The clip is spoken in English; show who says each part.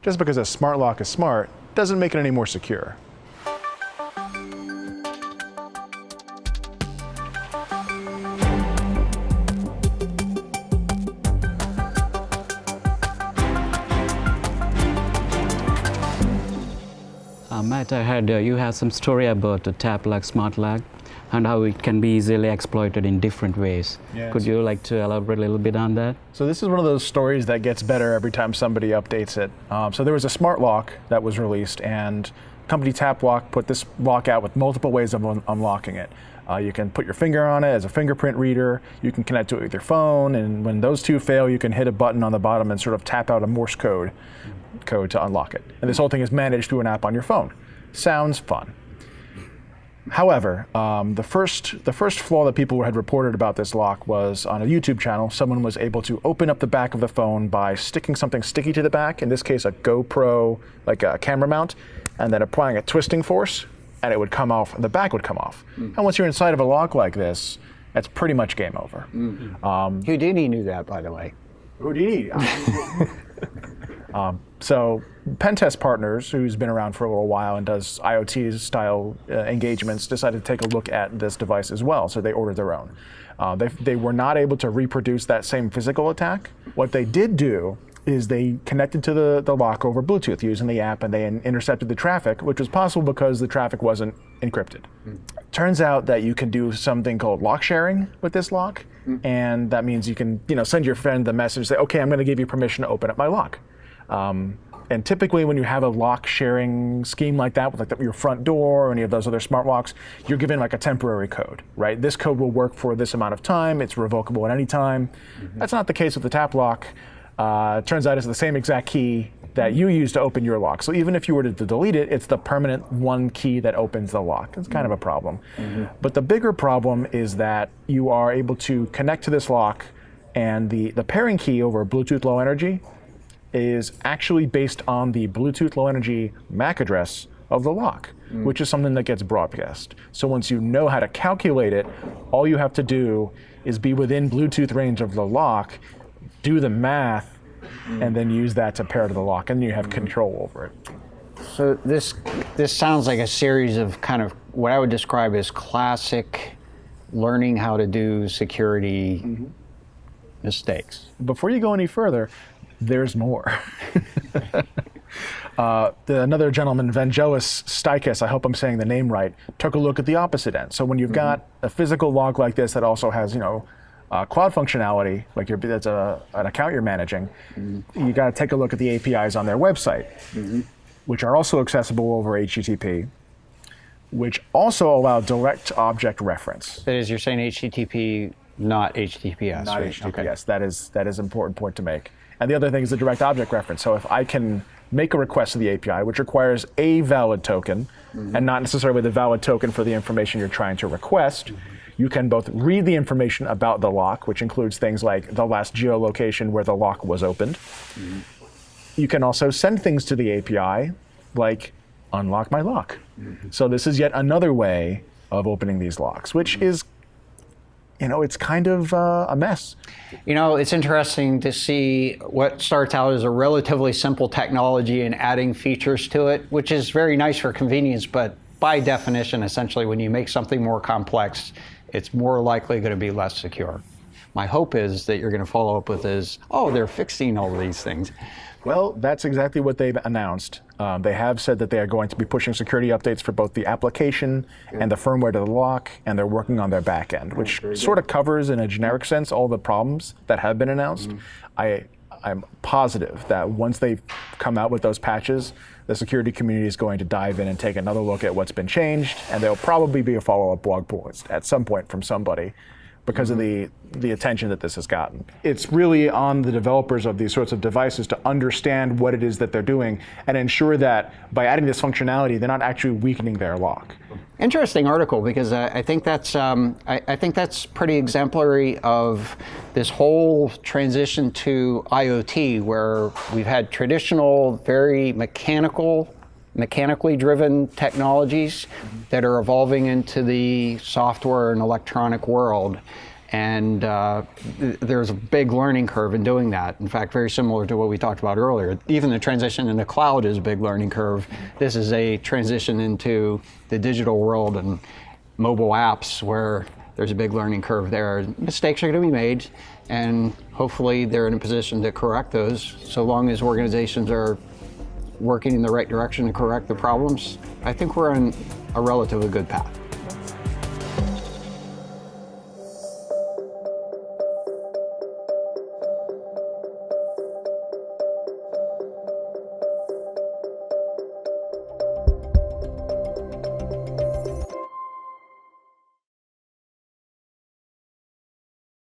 Speaker 1: just because a smart lock is smart doesn't make it any more secure.
Speaker 2: Matt, I heard you have some story about the Tapplock smart lock and how it can be easily exploited in different ways.
Speaker 1: Yes.
Speaker 2: Could you like to elaborate a little bit on that?
Speaker 1: So this is one of those stories that gets better every time somebody updates it. So there was a smart lock that was released, and company Tapplock put this lock out with multiple ways of unlocking it. You can put your finger on it as a fingerprint reader, you can connect to it with your phone, and when those two fail, you can hit a button on the bottom and sort of tap out a Morse code to unlock it. And this whole thing is managed through an app on your phone. Sounds fun. However, the first flaw that people had reported about this lock was on a YouTube channel. Someone was able to open up the back of the phone by sticking something sticky to the back, in this case a GoPro, like a camera mount, and then applying a twisting force, and it would come off, the back would come off. And once you're inside of a lock like this, that's pretty much game over.
Speaker 3: Houdini knew that, by the way.
Speaker 1: Houdini. So Pentest Partners, who's been around for a little while and does IoT style engagements, decided to take a look at this device as well. So they ordered their own. They were not able to reproduce that same physical attack. What they did do is they connected to the lock over Bluetooth using the app, and they intercepted the traffic, which was possible because the traffic wasn't encrypted. Turns out that you can do something called lock sharing with this lock, and that means you can send your friend the message, say, okay, I'm going to give you permission to open up my lock. And typically when you have a lock sharing scheme like that with your front door or any of those other smart locks, you're given like a temporary code, right? This code will work for this amount of time, it's revocable at any time. That's not the case with the Tapplock. Turns out it's the same exact key that you use to open your lock. So even if you were to delete it, it's the permanent one key that opens the lock. It's kind of a problem. But the bigger problem is that you are able to connect to this lock, and the pairing key over Bluetooth Low Energy is actually based on the Bluetooth Low Energy MAC address of the lock, which is something that gets broadcast. So once you know how to calculate it, all you have to do is be within Bluetooth range of the lock, do the math, and then use that to pair to the lock, and you have control over it.
Speaker 3: So this sounds like a series of kind of what I would describe as classic learning how to do security mistakes.
Speaker 1: Before you go any further, there's more. Another gentleman, Vangelis Stikes, I hope I'm saying the name right, took a look at the opposite end. So when you've got a physical lock like this that also has, cloud functionality, like that's an account you're managing, you got to take a look at the APIs on their website, which are also accessible over HTTP, which also allow direct object reference.
Speaker 3: That is, you're saying HTTP, not HTTPS.
Speaker 1: Not
Speaker 3: right?
Speaker 1: HTTPS. Okay. That is an important point to make. And the other thing is the direct object reference. So if I can make a request to the API, which requires a valid token, and not necessarily the valid token for the information you're trying to request, you can both read the information about the lock, which includes things like the last geolocation where the lock was opened. You can also send things to the API, like unlock my lock. So this is yet another way of opening these locks, which is it's kind of a mess.
Speaker 3: It's interesting to see what starts out as a relatively simple technology and adding features to it, which is very nice for convenience, but by definition, essentially, when you make something more complex, it's more likely going to be less secure. My hope is that you're going to follow up with they're fixing all of these things.
Speaker 1: Well, that's exactly what they've announced. They have said that they are going to be pushing security updates for both the application and the firmware to the lock, and they're working on their back end, which sort of covers in a generic sense all the problems that have been announced. I'm positive that once they come out with those patches, the security community is going to dive in and take another look at what's been changed, and there'll probably be a follow-up blog post at some point from somebody because of the attention that this has gotten. It's really on the developers of these sorts of devices to understand what it is that they're doing and ensure that by adding this functionality, they're not actually weakening their lock.
Speaker 3: Interesting article, because I think that's pretty exemplary of this whole transition to IoT, where we've had traditional, very mechanically driven technologies that are evolving into the software and electronic world. And there's a big learning curve in doing that. In fact, very similar to what we talked about earlier. Even the transition in the cloud is a big learning curve. This is a transition into the digital world and mobile apps where there's a big learning curve there. Mistakes are going to be made, and hopefully they're in a position to correct those. So long as organizations are working in the right direction to correct the problems, I think we're on a relatively good path.